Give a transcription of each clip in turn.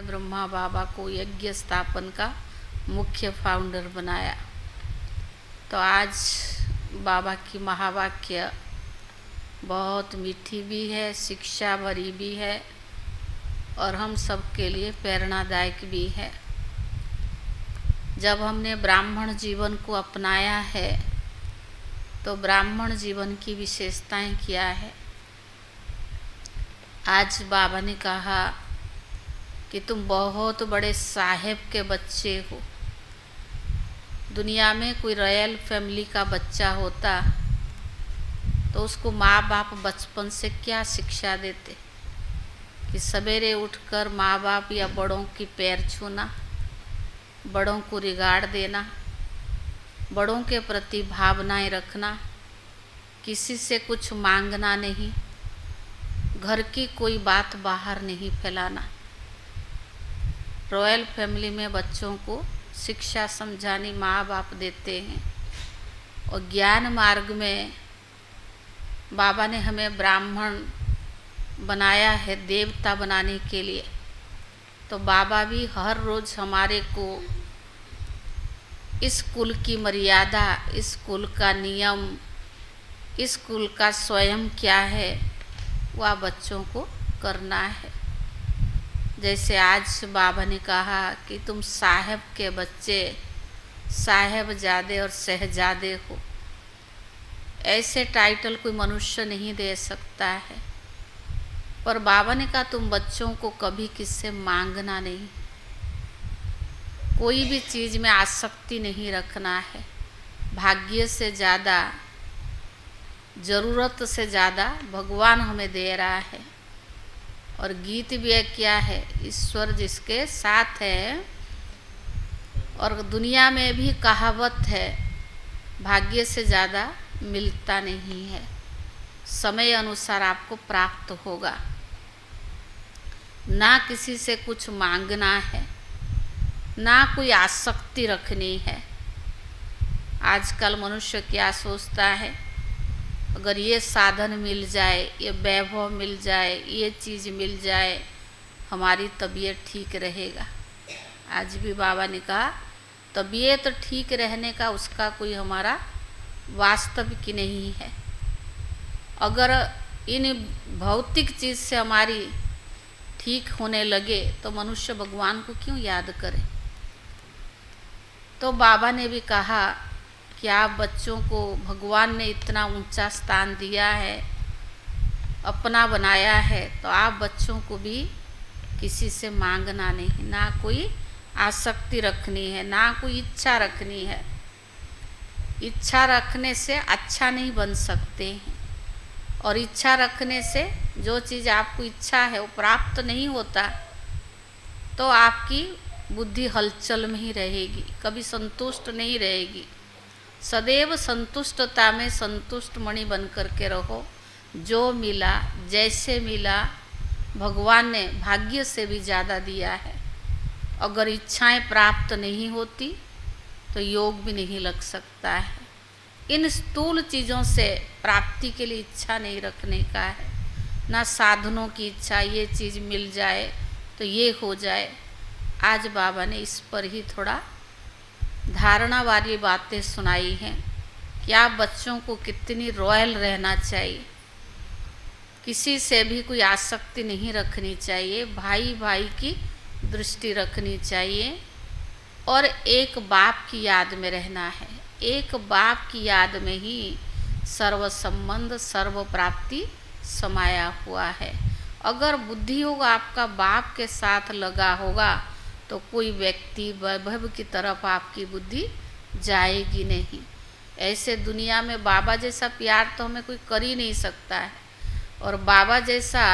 ब्रह्मा बाबा को यज्ञ स्थापन का मुख्य फाउंडर बनाया। तो आज बाबा की महावाक्य बहुत मीठी भी है, शिक्षा भरी भी है और हम सब के लिए प्रेरणादायक भी है। जब हमने ब्राह्मण जीवन को अपनाया है तो ब्राह्मण जीवन की विशेषताएं क्या है। आज बाबा ने कहा कि तुम बहुत बड़े साहेब के बच्चे हो। दुनिया में कोई रॉयल फैमिली का बच्चा होता तो उसको माँ बाप बचपन से क्या शिक्षा देते कि सवेरे उठकर माँ बाप या बड़ों की पैर छूना, बड़ों को रिगार्ड देना, बड़ों के प्रति भावनाएं रखना, किसी से कुछ मांगना नहीं, घर की कोई बात बाहर नहीं फैलाना। रॉयल फैमिली में बच्चों को शिक्षा समझानी माँ बाप देते हैं। और ज्ञान मार्ग में बाबा ने हमें ब्राह्मण बनाया है देवता बनाने के लिए। तो बाबा भी हर रोज़ हमारे को इस कुल की मर्यादा, इस कुल का नियम, इस कुल का स्वयं क्या है वह बच्चों को करना है। जैसे आज बाबा ने कहा कि तुम साहब के बच्चे, साहेबजादे और शहजादे हो। ऐसे टाइटल कोई मनुष्य नहीं दे सकता है, पर बाबा ने कहा तुम बच्चों को कभी किससे मांगना नहीं, कोई भी चीज़ में आसक्ति नहीं रखना है। भाग्य से ज़्यादा, ज़रूरत से ज़्यादा भगवान हमें दे रहा है। और गीत भी क्या है, ईश्वर जिसके साथ है। और दुनिया में भी कहावत है, भाग्य से ज़्यादा मिलता नहीं है, समय अनुसार आपको प्राप्त होगा। ना किसी से कुछ मांगना है, ना कोई आसक्ति रखनी है। आजकल मनुष्य क्या सोचता है, अगर ये साधन मिल जाए, ये वैभव मिल जाए, ये चीज़ मिल जाए, हमारी तबीयत ठीक रहेगा। आज भी बाबा ने कहा तबीयत ठीक रहने का उसका कोई हमारा वास्तविक नहीं है। अगर इन भौतिक चीज़ से हमारी ठीक होने लगे तो मनुष्य भगवान को क्यों याद करे। तो बाबा ने भी कहा कि आप बच्चों को भगवान ने इतना ऊंचा स्थान दिया है, अपना बनाया है, तो आप बच्चों को भी किसी से मांगना नहीं, ना कोई आसक्ति रखनी है, ना कोई इच्छा रखनी है। इच्छा रखने से अच्छा नहीं बन सकते हैं, और इच्छा रखने से जो चीज़ आपको इच्छा है वो प्राप्त नहीं होता, तो आपकी बुद्धि हलचल में ही रहेगी, कभी संतुष्ट नहीं रहेगी। सदैव संतुष्टता में संतुष्ट मणि बन कर के रहो। जो मिला, जैसे मिला, भगवान ने भाग्य से भी ज़्यादा दिया है। अगर इच्छाएं प्राप्त नहीं होती तो योग भी नहीं लग सकता है। इन स्थूल चीज़ों से प्राप्ति के लिए इच्छा नहीं रखने का है, ना साधनों की इच्छा, ये चीज़ मिल जाए तो ये हो जाए। आज बाबा ने इस पर ही थोड़ा धारणा वाली बातें सुनाई हैं कि आप बच्चों को कितनी रॉयल रहना चाहिए, किसी से भी कोई आसक्ति नहीं रखनी चाहिए, भाई भाई की दृष्टि रखनी चाहिए, और एक बाप की याद में रहना है। एक बाप की याद में ही सर्व संबंध, सर्व प्राप्ति समाया हुआ है। अगर बुद्धि होगा आपका बाप के साथ लगा होगा तो कोई व्यक्ति वैभव की तरफ आपकी बुद्धि जाएगी नहीं। ऐसे दुनिया में बाबा जैसा प्यार तो हमें कोई कर ही नहीं सकता है, और बाबा जैसा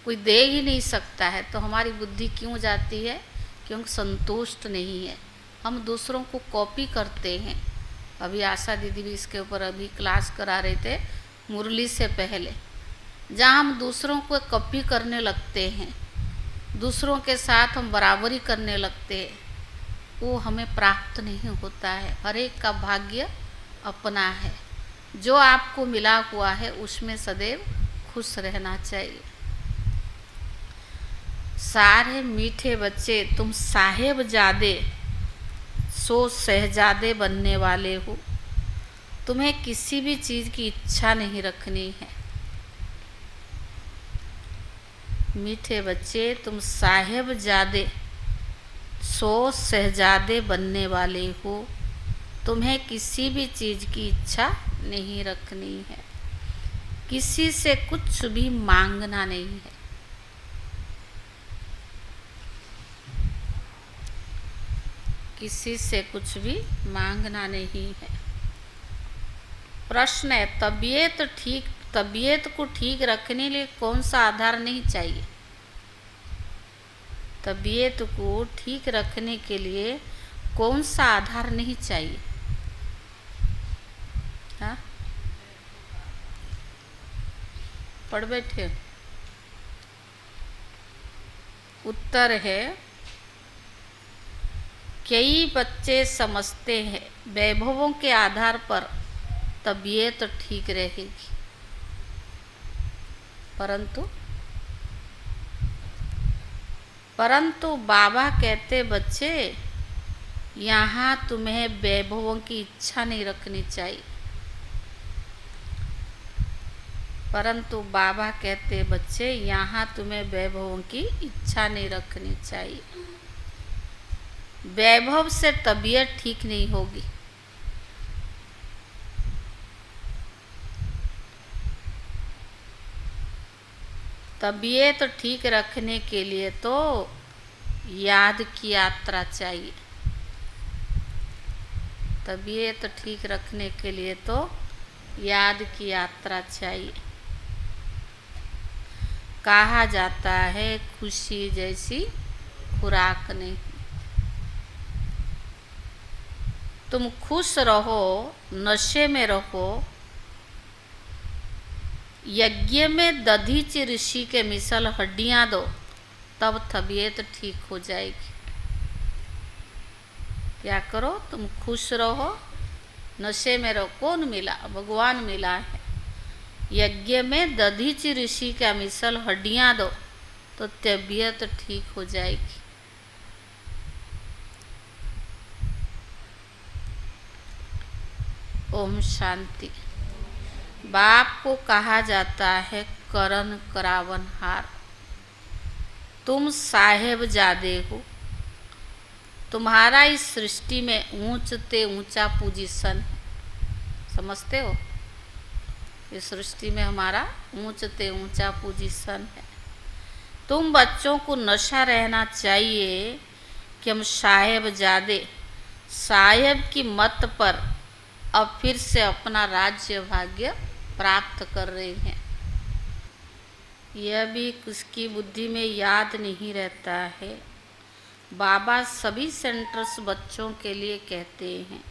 कोई दे ही नहीं सकता है। तो हमारी बुद्धि क्यों जाती है, क्योंकि संतुष्ट नहीं है। हम दूसरों को कॉपी करते हैं। अभी आशा दीदी भी इसके ऊपर अभी क्लास करा रहे थे मुरली से पहले, जहाँ हम दूसरों को कॉपी करने लगते हैं, दूसरों के साथ हम बराबरी करने लगते हैं, वो हमें प्राप्त नहीं होता है। हर एक का भाग्य अपना है। जो आपको मिला हुआ है उसमें सदैव खुश रहना चाहिए। सारे मीठे बच्चे तुम साहेबजादे सो शहजादे बनने वाले हो। तुम्हें किसी भी चीज़ की इच्छा नहीं रखनी है। मीठे बच्चे तुम साहेबजादे सो शहजादे बनने वाले हो। तुम्हें किसी भी चीज़ की इच्छा नहीं रखनी है। किसी से कुछ भी मांगना नहीं है। किसी से कुछ भी मांगना नहीं है। प्रश्न है, तबीयत को ठीक रखने के लिए कौन सा आधार नहीं चाहिए? तबीयत को ठीक रखने के लिए कौन सा आधार नहीं चाहिए? हाँ, पढ़ बैठे। उत्तर है, कई बच्चे समझते हैं वैभवों के आधार पर तबीयत ठीक रहेगी, परंतु बाबा कहते बच्चे यहाँ तुम्हें वैभवों की इच्छा नहीं रखनी चाहिए। परंतु बाबा कहते बच्चे यहाँ तुम्हें वैभवों की इच्छा नहीं रखनी चाहिए। वैभव से तबीयत ठीक नहीं होगी। तबीयत ठीक रखने के लिए तो याद की यात्रा चाहिए। तबीयत ठीक रखने के लिए तो याद की यात्रा चाहिए। कहा जाता है खुशी जैसी खुराक नहीं। तुम खुश रहो, नशे में रहो, यज्ञ में दधीच ऋषि के मिसल हड्डियां दो, तब तबीयत ठीक हो जाएगी। क्या करो? तुम खुश रहो, नशे में रहो। कौन मिला? भगवान मिला है। यज्ञ में दधीच ऋषि का मिसल हड्डियां दो तो तबीयत ठीक हो जाएगी। ओम शांति। बाप को कहा जाता है करण करावनहार। तुम साहेबजादे हो। तुम्हारा इस सृष्टि में ऊंचते ऊंचा पोजीशन है। समझते हो? इस सृष्टि में हमारा ऊंचते ऊंचा पोजीशन है। तुम बच्चों को नशा रहना चाहिए कि हम साहेबजादे साहेब की मत पर अब फिर से अपना राज्य भाग्य प्राप्त कर रहे हैं। यह भी उसकी बुद्धि में याद नहीं रहता है। बाबा सभी सेंटर्स बच्चों के लिए कहते हैं।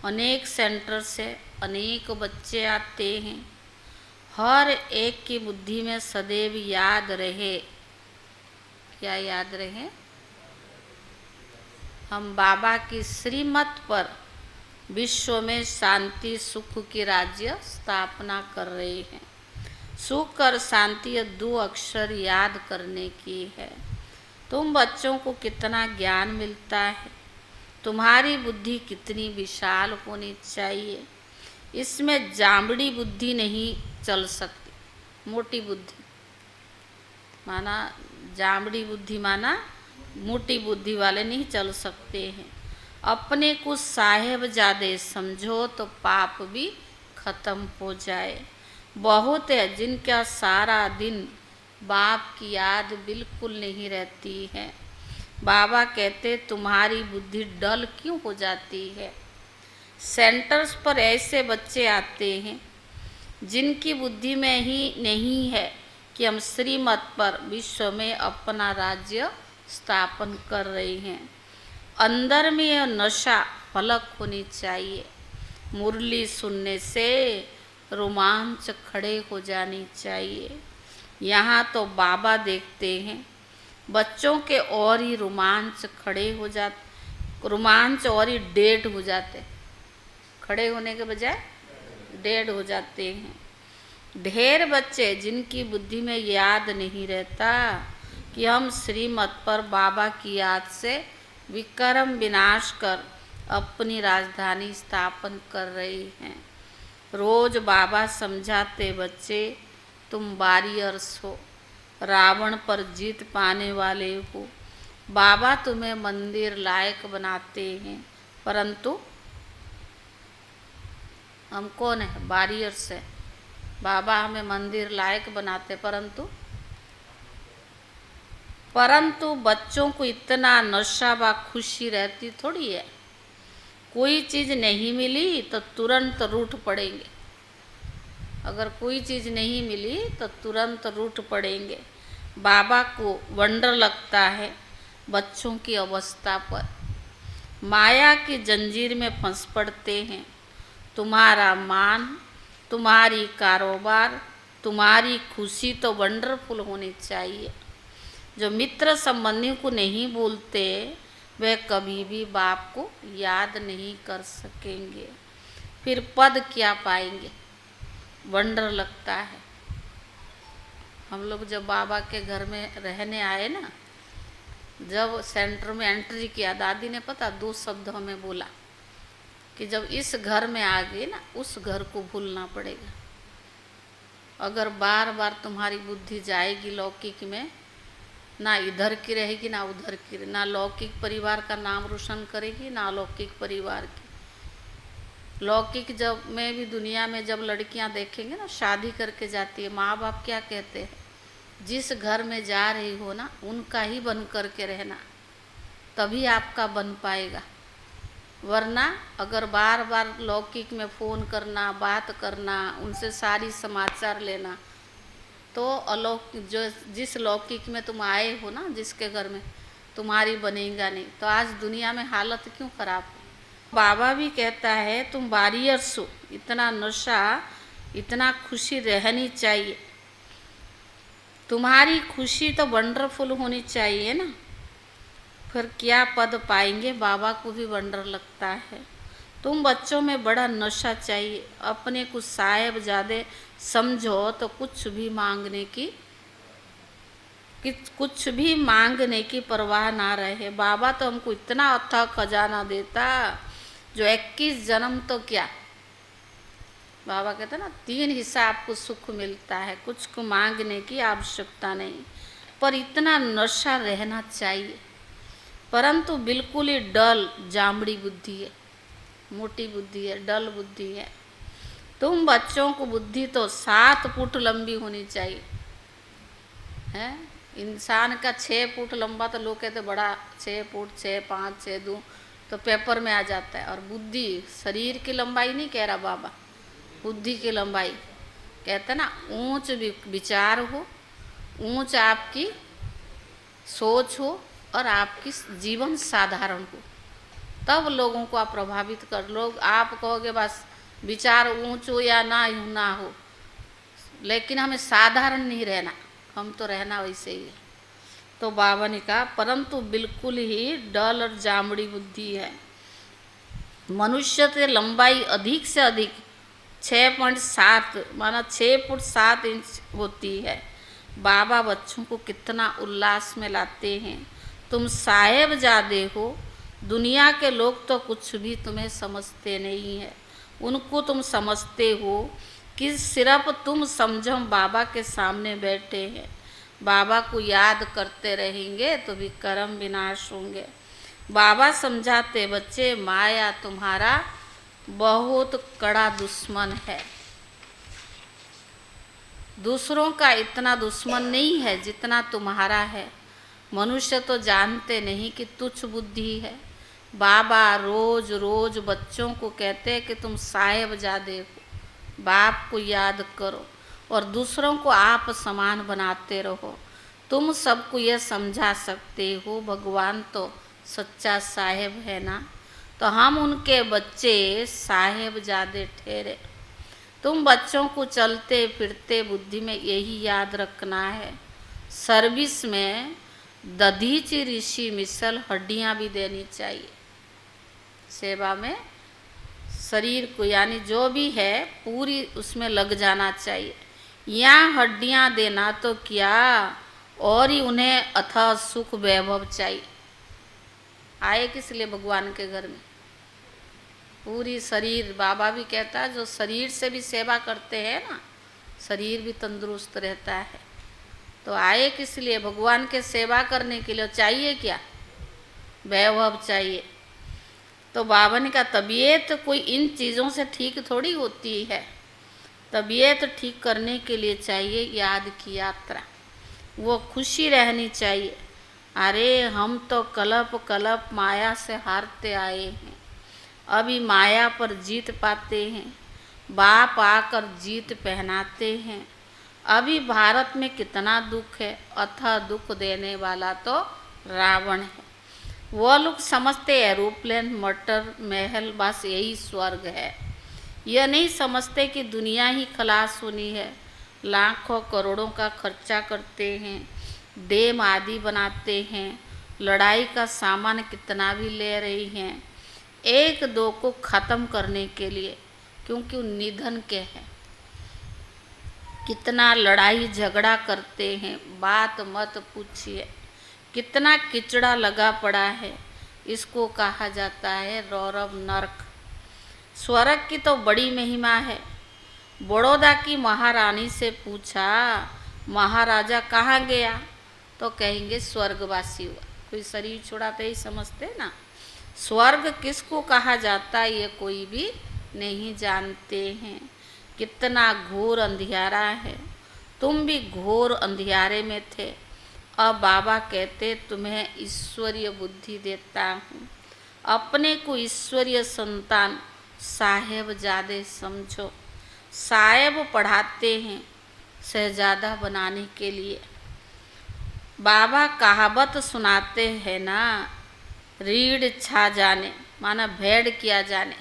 अनेक सेंटर से अनेक बच्चे आते हैं। हर एक की बुद्धि में सदैव याद रहे। क्या याद रहे? हम बाबा की श्रीमत पर विश्व में शांति सुख की राज्य स्थापना कर रहे हैं। सुख और शांति दो अक्षर याद करने की है। तुम बच्चों को कितना ज्ञान मिलता है। तुम्हारी बुद्धि कितनी विशाल होनी चाहिए। इसमें जांबड़ी बुद्धि नहीं चल सकती। मोटी बुद्धि माना जांबड़ी बुद्धि माना मोटी बुद्धि वाले नहीं चल सकते हैं। अपने को साहेबजादे समझो तो पाप भी खत्म हो जाए। बहुत है जिनका सारा दिन बाप की याद बिल्कुल नहीं रहती है। बाबा कहते तुम्हारी बुद्धि डल क्यों हो जाती है? सेंटर्स पर ऐसे बच्चे आते हैं जिनकी बुद्धि में ही नहीं है कि हम श्रीमत पर विश्व में अपना राज्य स्थापन कर रहे हैं। अंदर में यह नशा फलक होनी चाहिए। मुरली सुनने से रोमांच खड़े हो जानी चाहिए। यहाँ तो बाबा देखते हैं बच्चों के और ही रोमांच खड़े हो जाते, रोमांच और ही डेड हो जाते, खड़े होने के बजाय डेड हो जाते हैं। ढेर बच्चे जिनकी बुद्धि में याद नहीं रहता, कि हम श्रीमत पर बाबा की याद से विक्रम विनाश कर अपनी राजधानी स्थापन कर रहे हैं। रोज बाबा समझाते, बच्चे तुम वॉरियर्स हो, रावण पर जीत पाने वाले हो। बाबा तुम्हें मंदिर लायक बनाते हैं, परंतु हम कौन है? वॉरियर्स है। बाबा हमें मंदिर लायक बनाते, परंतु बच्चों को इतना नशा व खुशी रहती थोड़ी है। कोई चीज़ नहीं मिली तो तुरंत रूठ पड़ेंगे। अगर कोई चीज़ नहीं मिली तो तुरंत रूठ पड़ेंगे। बाबा को वंडर लगता है बच्चों की अवस्था पर। माया की जंजीर में फंस पड़ते हैं। तुम्हारा मान, तुम्हारी कारोबार, तुम्हारी खुशी तो वंडरफुल होनी चाहिए। जो मित्र संबंधियों को नहीं भूलते वे कभी भी बाप को याद नहीं कर सकेंगे। फिर पद क्या पाएंगे? वंडर लगता है। हम लोग जब बाबा के घर में रहने आए ना, जब सेंटर में एंट्री किया, दादी ने पता 2 शब्द हमें बोला कि जब इस घर में आ गए ना, उस घर को भूलना पड़ेगा। अगर बार बार तुम्हारी बुद्धि जाएगी लौकिक में, ना इधर की रहेगी ना उधर की, ना लौकिक परिवार का नाम रोशन करेगी ना अलौकिक परिवार की। लौकिक जब में भी दुनिया में जब लड़कियां देखेंगे ना, शादी करके जाती है, माँ बाप क्या कहते हैं? जिस घर में जा रही हो ना, उनका ही बन करके रहना, तभी आपका बन पाएगा। वरना अगर बार बार लौकिक में फ़ोन करना, बात करना, उनसे सारी समाचार लेना, तो अलौकिक जो जिस लौकिक में तुम आए हो ना, जिसके घर में, तुम्हारी बनेगा नहीं। तो आज दुनिया में हालत क्यों खराब है? बाबा भी कहता है तुम वॉरियर्स हो, इतना नशा, इतना खुशी रहनी चाहिए। तुम्हारी खुशी तो वंडरफुल होनी चाहिए ना। फिर क्या पद पाएंगे? बाबा को भी वंडर लगता है। तुम बच्चों में बड़ा नशा चाहिए। अपने कुछ साहिबजादे समझो तो कुछ भी मांगने की परवाह ना रहे। बाबा तो हमको इतना अथाह खजाना देता, जो 21 जन्म तो क्या, बाबा कहते ना 3 हिस्सा आपको सुख मिलता है, कुछ को मांगने की आवश्यकता नहीं, पर इतना नशा रहना चाहिए। परंतु बिल्कुल ही डल जामड़ी बुद्धि है, मोटी बुद्धि है, डल बुद्धि है। तुम बच्चों को बुद्धि तो 7 फुट लंबी होनी चाहिए, है। इंसान का 6 फुट लंबा तो लोग कहते बड़ा, 6 फुट 6, 5, 6, 2 तो पेपर में आ जाता है। और बुद्धि, शरीर की लंबाई नहीं कह रहा बाबा, बुद्धि की लंबाई कहते ना, ऊंच विचार हो, ऊंच आपकी सोच हो और आपकी जीवन साधारण हो, तब लोगों को आप प्रभावित कर। लोग आप कहोगे बस विचार ऊंच हो या ना हो, लेकिन हमें साधारण नहीं रहना, हम तो रहना वैसे ही है। तो बाबा ने कहा परंतु बिल्कुल ही डल और जामड़ी बुद्धि है। मनुष्य की लंबाई अधिक से अधिक 6.7 माना 6 फुट 7 इंच होती है। बाबा बच्चों को कितना उल्लास में लाते हैं। तुम साहेबजादे हो, दुनिया के लोग तो कुछ भी तुम्हें समझते नहीं है, उनको तुम समझते हो कि सिर्फ तुम समझो बाबा के सामने बैठे हैं। बाबा को याद करते रहेंगे तो भी कर्म विनाश होंगे। बाबा समझाते, बच्चे माया तुम्हारा बहुत कड़ा दुश्मन है। दूसरों का इतना दुश्मन नहीं है जितना तुम्हारा है। मनुष्य तो जानते नहीं कि तुच्छ बुद्धि है। बाबा रोज रोज बच्चों को कहते हैं कि तुम साहेबजादे हो, बाप को याद करो और दूसरों को आप समान बनाते रहो। तुम सबको यह समझा सकते हो भगवान तो सच्चा साहेब है ना, तो हम उनके बच्चे साहेबजादे ठहरे। तुम बच्चों को चलते फिरते बुद्धि में यही याद रखना है। सर्विस में दधीचि ऋषि मिसल हड्डियाँ भी देनी चाहिए। सेवा में शरीर को यानी जो भी है पूरी उसमें लग जाना चाहिए। यहाँ हड्डियाँ देना तो क्या, और ही उन्हें अथाह सुख वैभव चाहिए। आए किस लिए भगवान के घर में? पूरी शरीर, बाबा भी कहता है जो शरीर से भी सेवा करते हैं ना, शरीर भी तंदुरुस्त रहता है। तो आए किस लिए? भगवान के सेवा करने के लिए। चाहिए क्या? वैभव चाहिए। तो बाबा ने कहा तबीयत कोई इन चीज़ों से ठीक थोड़ी होती है, तबीयत ठीक करने के लिए चाहिए याद की यात्रा, वो खुशी रहनी चाहिए। अरे हम तो कलप कलप माया से हारते आए हैं, अभी माया पर जीत पाते हैं, बाप आकर जीत पहनाते हैं। अभी भारत में कितना दुख है, अथाह दुख देने वाला तो रावण है। वो लोग समझते एरोप्लेन, मटर, महल बस यही स्वर्ग है। यह नहीं समझते कि दुनिया ही खलास होनी है। लाखों करोड़ों का खर्चा करते हैं, डैम आदि बनाते हैं, लड़ाई का सामान कितना भी ले रही हैं, एक दो को ख़त्म करने के लिए, क्योंकि निधन के हैं। कितना लड़ाई झगड़ा करते हैं, बात मत पूछिए। कितना किचड़ा लगा पड़ा है, इसको कहा जाता है रौरव नरक। स्वर्ग की तो बड़ी महिमा है। बड़ौदा की महारानी से पूछा महाराजा कहाँ गया, तो कहेंगे स्वर्गवासी हुआ। कोई शरीर छोड़ाते ही समझते ना। स्वर्ग किसको कहा जाता है ये कोई भी नहीं जानते हैं। कितना घोर अंधियारा है, तुम भी घोर अंधियारे में थे। अब बाबा कहते तुम्हें ईश्वरीय बुद्धि देता हूँ, अपने को ईश्वरीय संतान साहेबजादे समझो। साहेब पढ़ाते हैं शहजादा बनाने के लिए। बाबा कहावत सुनाते हैं ना, रीढ़ छा जाने माना भेड़ किया जाने।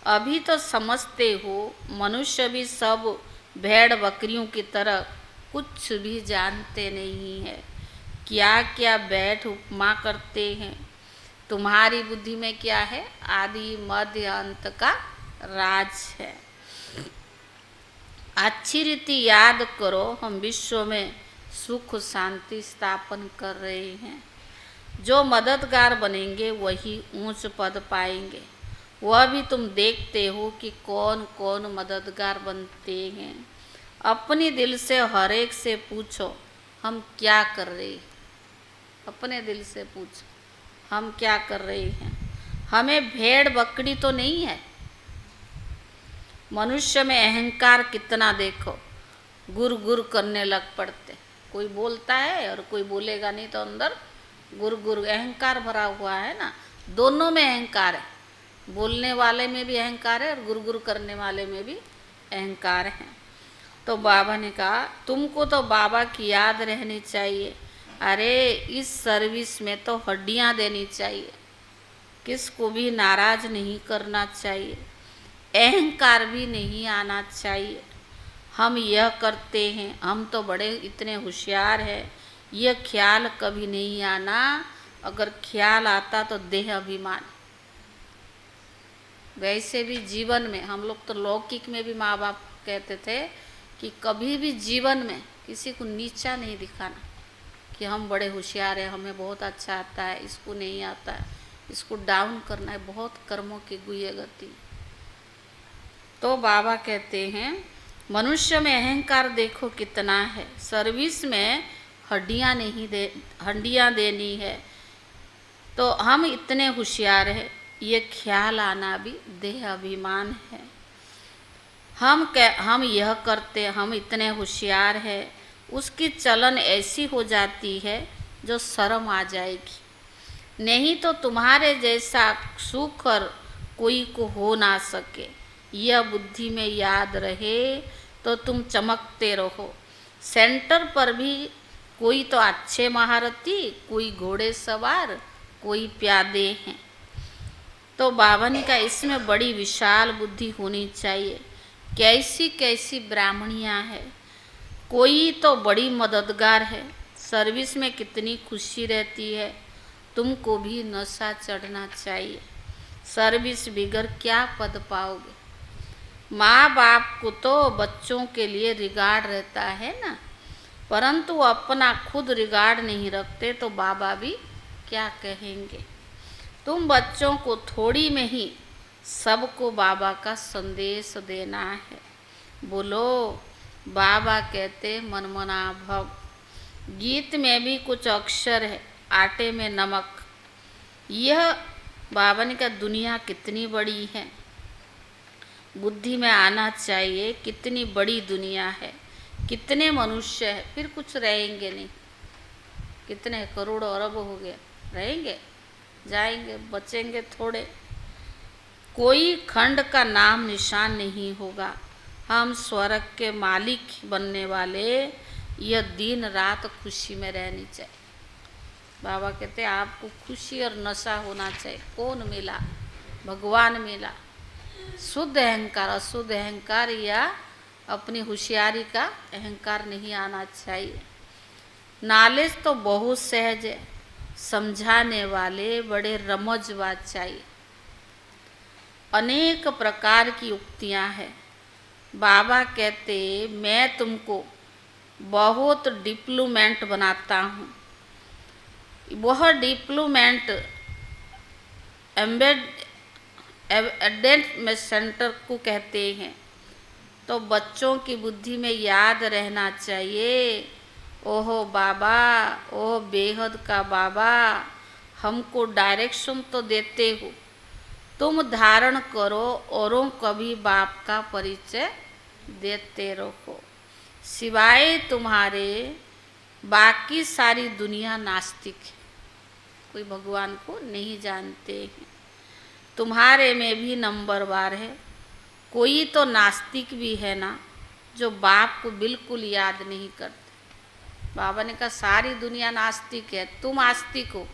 अभी तो समझते हो मनुष्य भी सब भेड़ बकरियों की तरह कुछ भी जानते नहीं है। क्या क्या बैठ उपमा करते हैं। तुम्हारी बुद्धि में क्या है? आदि मध्य अंत का राज है। अच्छी रीति याद करो, हम विश्व में सुख शांति स्थापन कर रहे हैं। जो मददगार बनेंगे वही ऊंच पद पाएंगे। वह भी तुम देखते हो कि कौन कौन मददगार बनते हैं। अपने दिल से हर एक से पूछो हम क्या कर रहे हैं। अपने दिल से पूछो हम क्या कर रहे हैं। हमें भेड़ बकरी तो नहीं है। मनुष्य में अहंकार कितना देखो, गुर गुर करने लग पड़ते। कोई बोलता है और कोई बोलेगा नहीं तो अंदर गुर गुर अहंकार भरा हुआ है ना। दोनों में अहंकार है, बोलने वाले में भी अहंकार है और गुर गुर करने वाले में भी अहंकार है। तो बाबा ने कहा तुमको तो बाबा की याद रहनी चाहिए। अरे इस सर्विस में तो हड्डियां देनी चाहिए, किसको भी नाराज नहीं करना चाहिए, अहंकार भी नहीं आना चाहिए। हम यह करते हैं, हम तो बड़े इतने होशियार हैं, यह ख्याल कभी नहीं आना। अगर ख्याल आता तो देह अभिमान। वैसे भी जीवन में हम लोग तो लौकिक में भी माँ बाप कहते थे कि कभी भी जीवन में किसी को नीचा नहीं दिखाना कि हम बड़े होशियार हैं, हमें बहुत अच्छा आता है, इसको नहीं आता है, इसको डाउन करना है। बहुत कर्मों की गुह्य गति। तो बाबा कहते हैं मनुष्य में अहंकार देखो कितना है। सर्विस में हड्डियाँ देनी है तो हम इतने होशियार हैं, ये ख्याल आना भी देह अभिमान है। हम यह करते, हम इतने होशियार हैं, उसकी चलन ऐसी हो जाती है जो शर्म आ जाएगी। नहीं तो तुम्हारे जैसा सुखर कोई को हो ना सके। यह बुद्धि में याद रहे तो तुम चमकते रहो। सेंटर पर भी कोई तो अच्छे महारथी, कोई घोड़े सवार, कोई प्यादे हैं। तो बाबा ने कहा इसमें बड़ी विशाल बुद्धि होनी चाहिए। कैसी कैसी ब्राह्मणियाँ हैं, कोई तो बड़ी मददगार है, सर्विस में कितनी खुशी रहती है। तुमको भी नशा चढ़ना चाहिए। सर्विस बिगर क्या पद पाओगे। माँ बाप को तो बच्चों के लिए रिगार्ड रहता है ना। परंतु अपना खुद रिगार्ड नहीं रखते तो बाबा भी क्या कहेंगे। तुम बच्चों को थोड़ी में ही सबको बाबा का संदेश देना है। बोलो बाबा कहते मनमना भव। गीत में भी कुछ अक्षर है, आटे में नमक। यह बाबा ने कहा दुनिया कितनी बड़ी है, बुद्धि में आना चाहिए कितनी बड़ी दुनिया है, कितने मनुष्य है, फिर कुछ रहेंगे नहीं। कितने करोड़ों अरब हो गए, रहेंगे, जाएंगे, बचेंगे थोड़े। कोई खंड का नाम निशान नहीं होगा। हम स्वर्ग के मालिक बनने वाले, यह दिन रात खुशी में रहनी चाहिए। बाबा कहते आपको खुशी और नशा होना चाहिए। कौन मिला? भगवान मिला। शुद्ध अहंकार, अशुद्ध अहंकार या अपनी होशियारी का अहंकार नहीं आना चाहिए। नॉलेज तो बहुत सहज है, समझाने वाले बड़े रमजबाज चाहिए। अनेक प्रकार की उक्तियां हैं। बाबा कहते मैं तुमको बहुत डिप्लोमेंट बनाता हूँ। वह डिप्लोमेंट एडेंट में सेंटर को कहते हैं। तो बच्चों की बुद्धि में याद रहना चाहिए, ओहो बाबा, ओह बेहद का बाबा हमको डायरेक्शन तो देते हो, तुम धारण करो औरों कभी बाप का परिचय देते रहो। सिवाय तुम्हारे बाकी सारी दुनिया नास्तिक है, कोई भगवान को नहीं जानते हैं। तुम्हारे में भी नंबरवार है। कोई तो नास्तिक भी है ना, जो बाप को बिल्कुल याद नहीं करते। बाबा ने कहा सारी दुनिया नास्तिक है, तुम आस्तिक हो,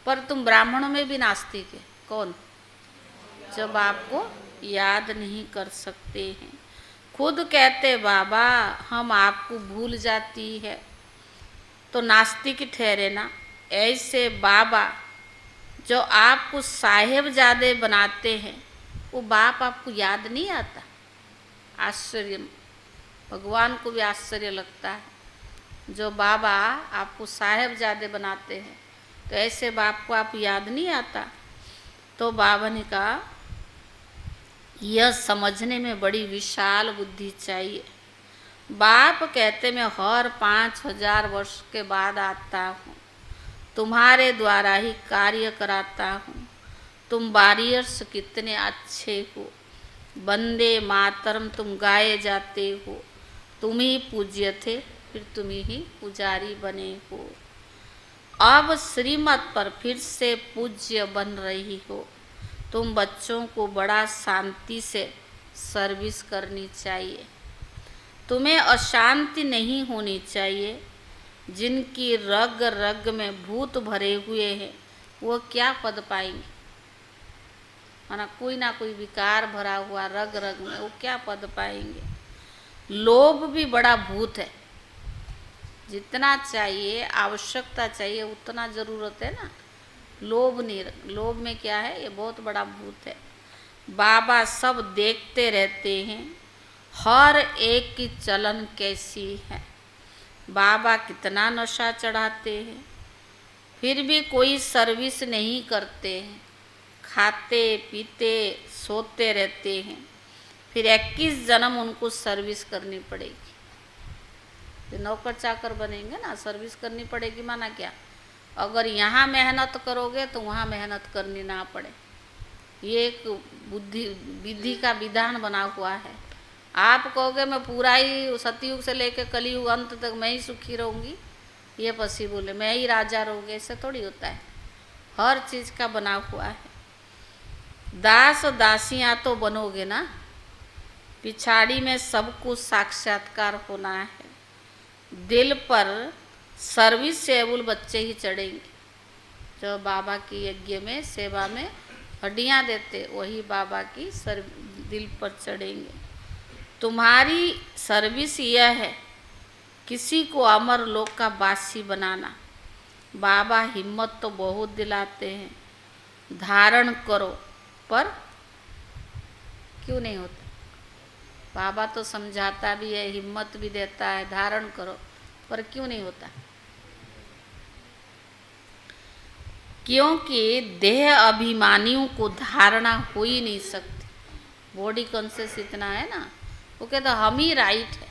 पर तुम ब्राह्मणों में भी नास्तिक है। कौन? जो बाप को याद नहीं कर सकते हैं। खुद कहते बाबा हम आपको भूल जाती है तो नास्तिक ठहरे ना। ऐसे बाबा जो आपको साहेबजादे बनाते हैं, वो बाप आपको याद नहीं आता। आश्चर्य, भगवान को भी आश्चर्य लगता है। जो बाबा आपको साहेबजादे बनाते हैं, तो ऐसे बाप को आप याद नहीं आता। तो बाबा ने कहा यह समझने में बड़ी विशाल बुद्धि चाहिए। बाप कहते मैं हर 5000 वर्ष के बाद आता हूँ, तुम्हारे द्वारा ही कार्य कराता हूँ। तुम वॉरियर्स कितने अच्छे हो, वंदे मातरम तुम गाए जाते हो। तुम ही पूज्य थे, फिर तुम ही पुजारी बने हो। अब श्रीमत पर फिर से पूज्य बन रही हो। तुम बच्चों को बड़ा शांति से सर्विस करनी चाहिए। तुम्हें अशांति नहीं होनी चाहिए। जिनकी रग रग में भूत भरे हुए हैं, वो क्या पद पाएंगे? माना कोई ना कोई विकार भरा हुआ रग रग में, वो क्या पद पाएंगे? लोभ भी बड़ा भूत है। जितना चाहिए, आवश्यकता चाहिए, उतना जरूरत है ना। लोभ नहीं, लोभ में क्या है? ये बहुत बड़ा भूत है। बाबा सब देखते रहते हैं, हर एक की चलन कैसी है। बाबा कितना नशा चढ़ाते हैं, फिर भी कोई सर्विस नहीं करते हैं। खाते पीते सोते रहते हैं, फिर 21 जन्म उनको सर्विस करनी पड़ेगी। तो नौकर चाकर बनेंगे ना, सर्विस करनी पड़ेगी। माना क्या? अगर यहाँ मेहनत करोगे तो वहाँ मेहनत करनी ना पड़े। ये एक बुद्धि विधि का विधान बना हुआ है। आप कहोगे मैं पूरा ही सतयुग से लेकर कलयुग अंत तक मैं ही सुखी रहूँगी, ये पॉसिबल है। मैं ही राजा रहूँगी, ऐसे थोड़ी होता है। हर चीज़ का बना हुआ है। दास दासियाँ तो बनोगे ना, पिछाड़ी में सबको साक्षात्कार होना है। दिल पर सर्विसेबल बच्चे ही चढ़ेंगे। जो बाबा की यज्ञ में सेवा में हड्डियाँ देते, वही बाबा की दिल पर चढ़ेंगे। तुम्हारी सर्विस यह है, किसी को अमर लोक का वासी बनाना। बाबा हिम्मत तो बहुत दिलाते हैं, धारण करो, पर क्यों नहीं होता? बाबा तो समझाता भी है, हिम्मत भी देता है, धारण करो, पर क्यों नहीं होता? क्योंकि देह अभिमानियों को धारणा हो ही नहीं सकती। बॉडी कॉन्शियस इतना है ना, वो कहता हम ही राइट है,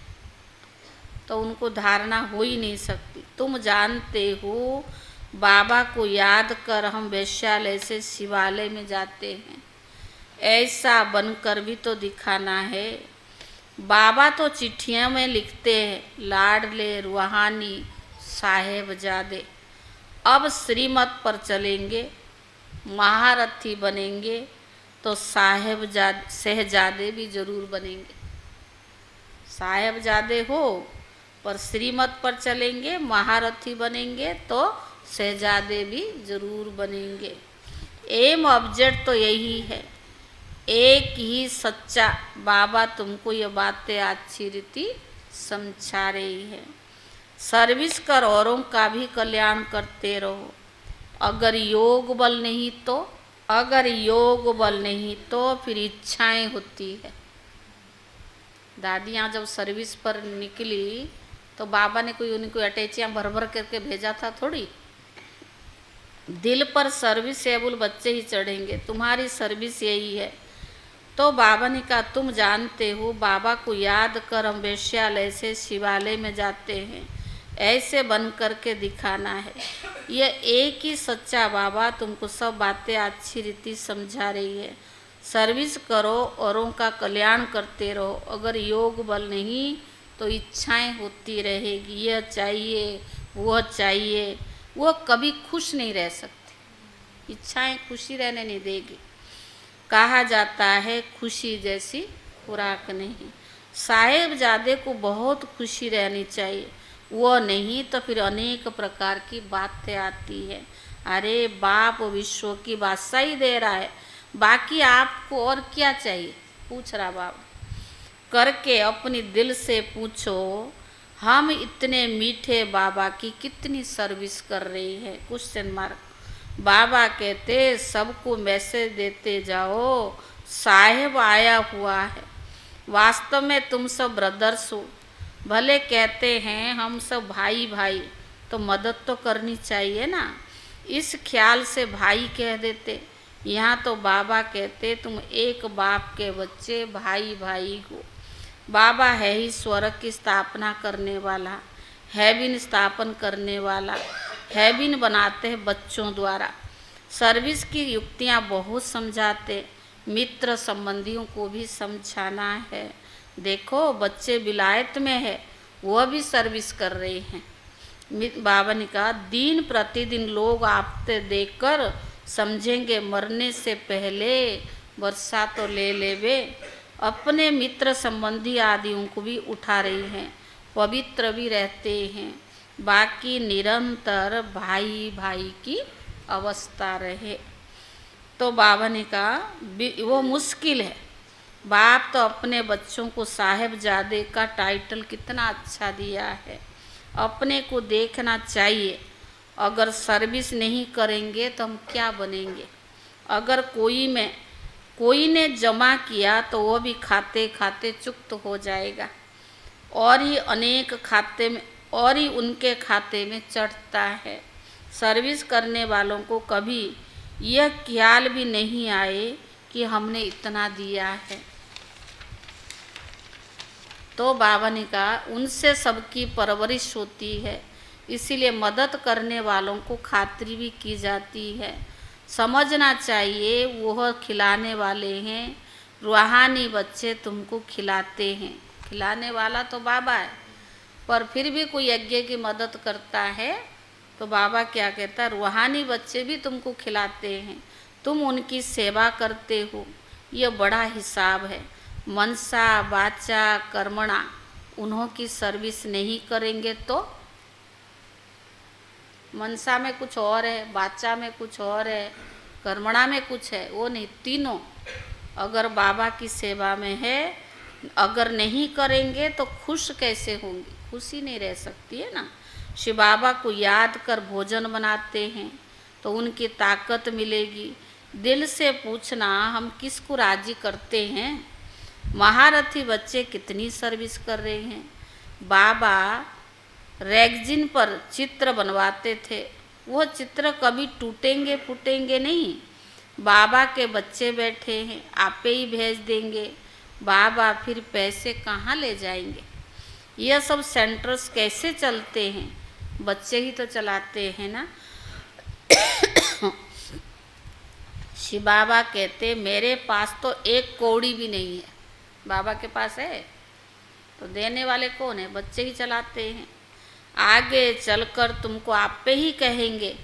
तो उनको धारणा हो ही नहीं सकती। तुम जानते हो बाबा को याद कर हम वैश्यालय से शिवालय में जाते हैं, ऐसा बनकर भी तो दिखाना है। बाबा तो चिट्ठियों में लिखते हैं, लाडले रूहानी साहेबजादे अब श्रीमत पर चलेंगे, महारथी बनेंगे तो शहजादे भी जरूर बनेंगे। साहेबजादे हो पर श्रीमत पर चलेंगे, महारथी बनेंगे तो शहजादे भी जरूर बनेंगे। एम ऑब्जेक्ट तो यही है, एक ही सच्चा। बाबा तुमको ये बातें अच्छी रीति समझा रही है। सर्विस कर, औरों का भी कल्याण करते रहो। अगर योग बल नहीं तो फिर इच्छाएं होती है। दादियाँ जब सर्विस पर निकली तो बाबा ने कोई उनको अटैचियाँ भर भर करके भेजा था थोड़ी। दिल पर सर्विसेबल बच्चे ही चढ़ेंगे, तुम्हारी सर्विस यही है। तो बाबा ने कहा तुम जानते हो बाबा को याद कर हम वैश्यालय से शिवालय में जाते हैं, ऐसे बन करके दिखाना है। यह एक ही सच्चा बाबा तुमको सब बातें अच्छी रीति समझा रही है। सर्विस करो, औरों का कल्याण करते रहो। अगर योग बल नहीं तो इच्छाएं होती रहेगी, यह चाहिए वह चाहिए, वो कभी खुश नहीं रह सकती। इच्छाएं खुशी रहने नहीं देगी। कहा जाता है खुशी जैसी खुराक नहीं। साहेबजादे को बहुत खुशी रहनी चाहिए, वो नहीं तो फिर अनेक प्रकार की बातें आती है। अरे बाप विश्व की बादशाह ही दे रहा है, बाकी आपको और क्या चाहिए, पूछ रहा बाप। करके अपनी दिल से पूछो, हम इतने मीठे बाबा की कितनी सर्विस कर रही है? Question mark. बाबा कहते सबको मैसेज देते जाओ, साहेब आया हुआ है। वास्तव में तुम सब ब्रदर्स हो। भले कहते हैं हम सब भाई भाई, तो मदद तो करनी चाहिए ना। इस ख्याल से भाई कह देते। यहाँ तो बाबा कहते तुम एक बाप के बच्चे भाई भाई हो। बाबा है ही स्वर्ग की स्थापना करने वाला, हेबिन स्थापन करने वाला। हेबिन बनाते हैं बच्चों द्वारा। सर्विस की युक्तियाँ बहुत समझाते, मित्र संबंधियों को भी समझाना है। देखो बच्चे विलायत में है, वह भी सर्विस कर रहे हैं। बाबा ने कहा दिन प्रतिदिन लोग आपसे देखकर समझेंगे मरने से पहले वर्षा तो ले लेवे। अपने मित्र संबंधी आदियों को भी उठा रही हैं, पवित्र भी रहते हैं। बाकी निरंतर भाई भाई की अवस्था रहे। तो बाबा ने कहा वो मुश्किल है। बाप तो अपने बच्चों को साहेबजादे का टाइटल कितना अच्छा दिया है, अपने को देखना चाहिए। अगर सर्विस नहीं करेंगे तो हम क्या बनेंगे? अगर कोई ने जमा किया तो वो भी खाते खाते चुक्त हो जाएगा, और ही अनेक खाते में और ही उनके खाते में चढ़ता है। सर्विस करने वालों को कभी यह ख्याल भी नहीं आए कि हमने इतना दिया है। तो बाबा ने कहा उनसे सबकी परवरिश होती है, इसीलिए मदद करने वालों को खातिरी भी की जाती है। समझना चाहिए वह खिलाने वाले हैं, रूहानी बच्चे तुमको खिलाते हैं। खिलाने वाला तो बाबा है, पर फिर भी कोई यज्ञ की मदद करता है तो बाबा क्या कहता है, रूहानी बच्चे भी तुमको खिलाते हैं, तुम उनकी सेवा करते हो। ये बड़ा हिसाब है। मनसा वाचा कर्मणा, उन्हों की सर्विस नहीं करेंगे तो मनसा में कुछ और है, वाचा में कुछ और है, कर्मणा में कुछ है, वो नहीं, तीनों अगर बाबा की सेवा में है, अगर नहीं करेंगे तो खुश कैसे होंगे? खुशी नहीं रह सकती है ना। शिव बाबा को याद कर भोजन बनाते हैं तो उनकी ताकत मिलेगी। दिल से पूछना हम किसको राजी करते हैं? महारथी बच्चे कितनी सर्विस कर रहे हैं। बाबा रेगजिन पर चित्र बनवाते थे। वो चित्र कभी टूटेंगे फूटेंगे नहीं। बाबा के बच्चे बैठे हैं, आपे ही भेज देंगे, बाबा फिर पैसे कहाँ ले जाएंगे। यह सब सेंटर्स कैसे चलते हैं, बच्चे ही तो चलाते हैं ना। शिव बाबा कहते मेरे पास तो एक कौड़ी भी नहीं है। बाबा के पास है तो देने वाले कौन है, बच्चे ही चलाते हैं। आगे चलकर तुमको आप पे ही कहेंगे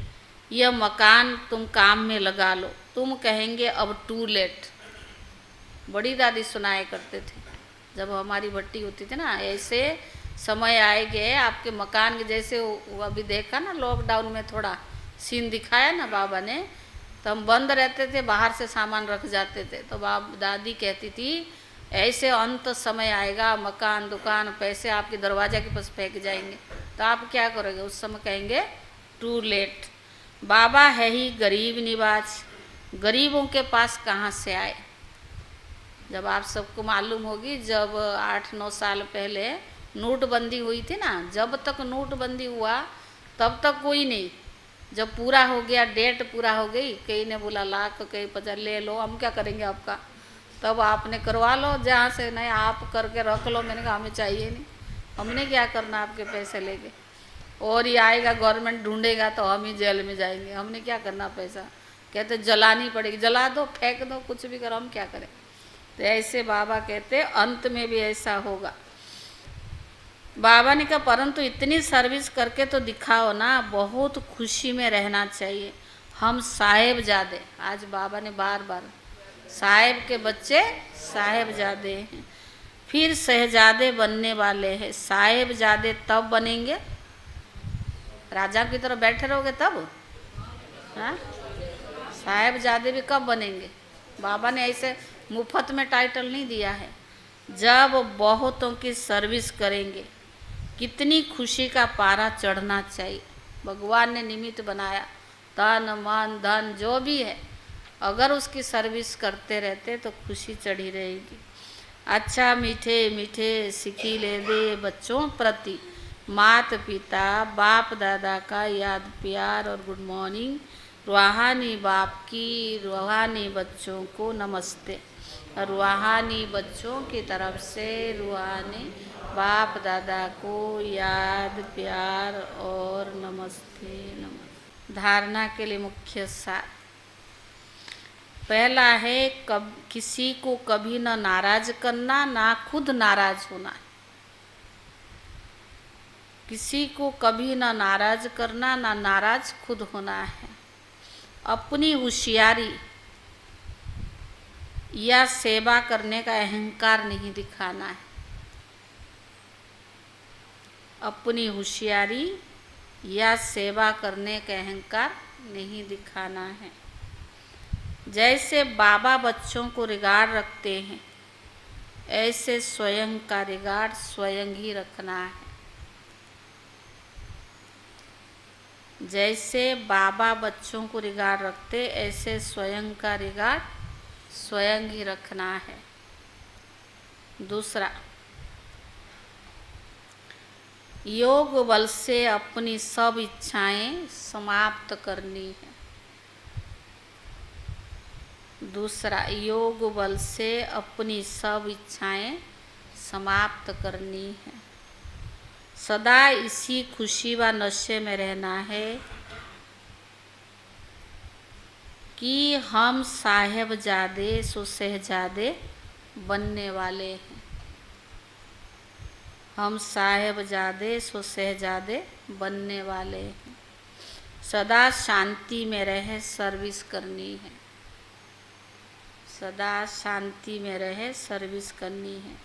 यह मकान तुम काम में लगा लो, तुम कहेंगे अब टू लेट। बड़ी दादी सुनाया करते थे जब हमारी भट्टी होती थी ना, ऐसे समय आएंगे आपके मकान के जैसे वो अभी देखा ना लॉकडाउन में थोड़ा सीन दिखाया ना बाबा ने, तो हम बंद रहते थे, बाहर से सामान रख जाते थे। तो दादी कहती थी ऐसे अंत समय आएगा, मकान दुकान पैसे आपके दरवाजा के पास फेंक जाएंगे, तो आप क्या करोगे। उस समय कहेंगे टू लेट। बाबा है ही गरीब निवाज, गरीबों के पास कहाँ से आए। जब आप सबको मालूम होगी जब 8-9 साल पहले नोटबंदी हुई थी ना, जब तक नोटबंदी हुआ तब तक कोई नहीं। जब पूरा हो गया, डेट पूरा हो गई, कई ने बोला लाख, कई 50 ले लो, हम क्या करेंगे आपका, तब आपने करवा लो जहाँ से, नहीं आप करके रख लो। मैंने कहा हमें चाहिए नहीं, हमने क्या करना आपके पैसे लेके, और ये आएगा गवर्नमेंट ढूंढेगा तो हम ही जेल में जाएंगे, हमने क्या करना पैसा। कहते जलानी पड़ेगी, जला दो फेंक दो कुछ भी करो, हम क्या करें। तो ऐसे बाबा कहते अंत में भी ऐसा होगा। बाबा ने कहा परंतु इतनी सर्विस करके तो दिखाओ ना, बहुत खुशी में रहना चाहिए। हम साहेबजादे, आज बाबा ने बार बार, साहेब के बच्चे साहेबजादे हैं, फिर शहजादे बनने वाले हैं। साहेबजादे तब बनेंगे, राजा की तरह बैठे रहोगे तब, हाँ। साहेबजादे भी कब बनेंगे, बाबा ने ऐसे मुफ्त में टाइटल नहीं दिया है, जब बहुतों की सर्विस करेंगे। कितनी खुशी का पारा चढ़ना चाहिए। भगवान ने निमित्त बनाया, तन मन धन जो भी है, अगर उसकी सर्विस करते रहते तो खुशी चढ़ी रहेगी। अच्छा मीठे मीठे सिखी ले दे बच्चों प्रति, माता पिता बाप दादा का याद प्यार और गुड मॉर्निंग। रूहानी बाप की रूहानी बच्चों को नमस्ते, और रूहानी बच्चों की तरफ से रूहानी बाप दादा को याद प्यार और नमस्ते नमस्ते। धारणा के लिए मुख्य सार, पहला है किसी को कभी न नाराज करना, ना खुद नाराज होना। किसी को कभी न नाराज करना, ना नाराज खुद होना है। अपनी होशियारी या सेवा करने का अहंकार नहीं दिखाना है। अपनी होशियारी या सेवा करने का अहंकार नहीं दिखाना है। जैसे बाबा बच्चों को रिगार्ड रखते हैं, ऐसे स्वयं का रिगार्ड स्वयं ही रखना है। जैसे बाबा बच्चों को रिगार्ड रखते, ऐसे स्वयं का रिगार्ड स्वयं ही रखना है। दूसरा, योग बल से अपनी सब इच्छाएं समाप्त करनी है। दूसरा, योग बल से अपनी सब इच्छाएं समाप्त करनी है। सदा इसी खुशी व नशे में रहना है कि हम साहेबजादे सो शहजादे बनने वाले हैं। हम साहेबजादे सो शहजादे बनने वाले हैं। सदा शांति में रहे सर्विस करनी है। सदा शांति में रहे सर्विस करनी है।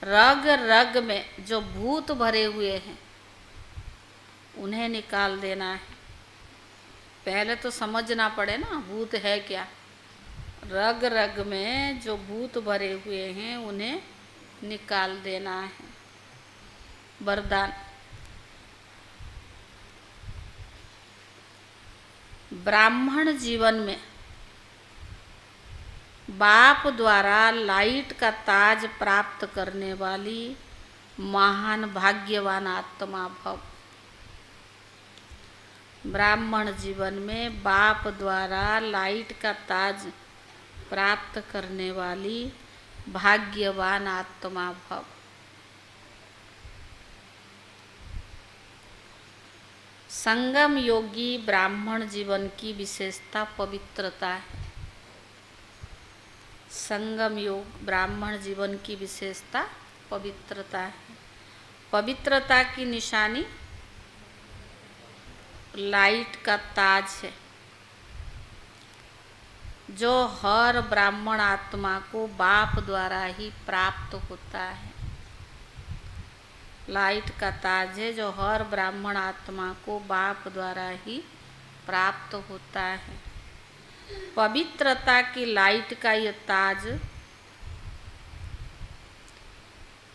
रग रग में जो भूत भरे हुए हैं उन्हें निकाल देना है। पहले तो समझना पड़े ना भूत है क्या। रग रग में जो भूत भरे हुए हैं उन्हें निकाल देना है। वरदान, ब्राह्मण जीवन में बाप द्वारा लाइट का ताज प्राप्त करने वाली महान भाग्यवान आत्मा भव। ब्राह्मण जीवन में बाप द्वारा लाइट का ताज प्राप्त करने वाली भाग्यवान आत्मा भव। संगम योगी ब्राह्मण जीवन की विशेषता पवित्रता है। संगम योग ब्राह्मण जीवन की विशेषता पवित्रता है। पवित्रता की निशानी लाइट का ताज है, जो हर ब्राह्मण आत्मा को बाप द्वारा ही प्राप्त होता है। लाइट का ताज है जो हर ब्राह्मण आत्मा को बाप द्वारा ही प्राप्त होता है। पवित्रता की लाइट का यह ताज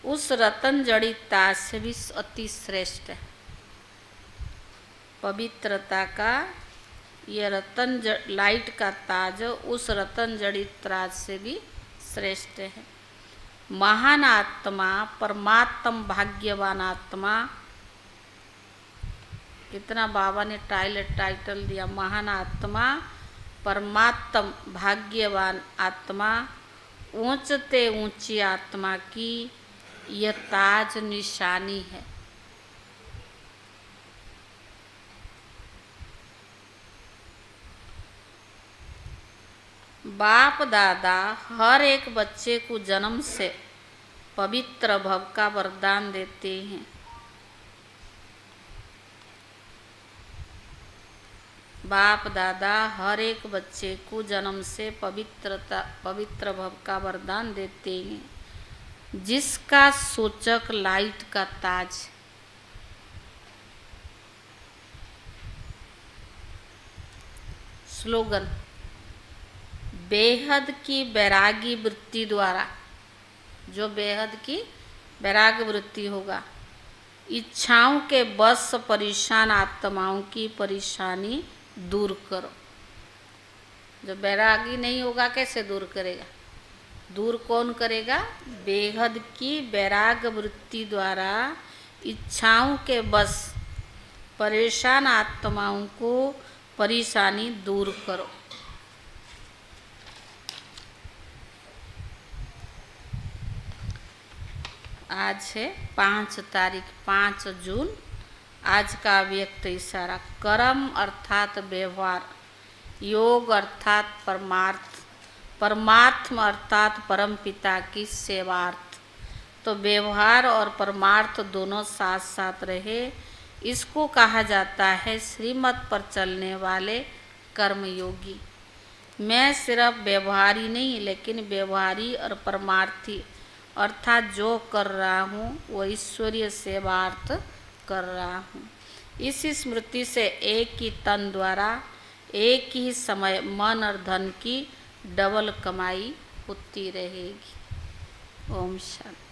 उस रतन जड़ित ताज से भी अति श्रेष्ठ है। पवित्रता का यह लाइट का ताज उस रतन जड़ित ताज से भी श्रेष्ठ है। महान आत्मा, परमात्म भाग्यवान आत्मा, कितना बाबा ने टाइटल दिया, महान आत्मा, परमात्म भाग्यवान आत्मा, ऊंचते ऊंची आत्मा की यह ताज निशानी है। बाप दादा हर एक बच्चे को जन्म से पवित्र भव का वरदान देते हैं। बाप दादा हर एक बच्चे को जन्म से पवित्र भव का वरदान देते हैं, जिसका सूचक लाइट का ताज। स्लोगन: बेहद की बैरागी वृत्ति द्वारा, जो बेहद की बैराग वृत्ति होगा, इच्छाओं के बस परेशान आत्माओं की परेशानी दूर करो। जो बैरागी नहीं होगा कैसे दूर करेगा? दूर कौन करेगा? बेहद की बैराग वृत्ति द्वारा इच्छाओं के बस परेशान आत्माओं को परेशानी दूर करो। आज है 5 जून। आज का व्यक्त इशारा: कर्म अर्थात व्यवहार, योग अर्थात परमार्थ, परमात्म अर्थात परम पिता की सेवार्थ। तो व्यवहार और परमार्थ दोनों साथ साथ रहे, इसको कहा जाता है श्रीमत पर चलने वाले कर्मयोगी। मैं सिर्फ व्यवहारी नहीं, लेकिन व्यवहारी और परमार्थी अर्थात जो कर रहा हूँ वो ईश्वरीय सेवार्थ कर रहा हूँ। इस स्मृति से एक ही तन द्वारा एक ही समय मन और धन की डबल कमाई होती रहेगी। ओम शांति।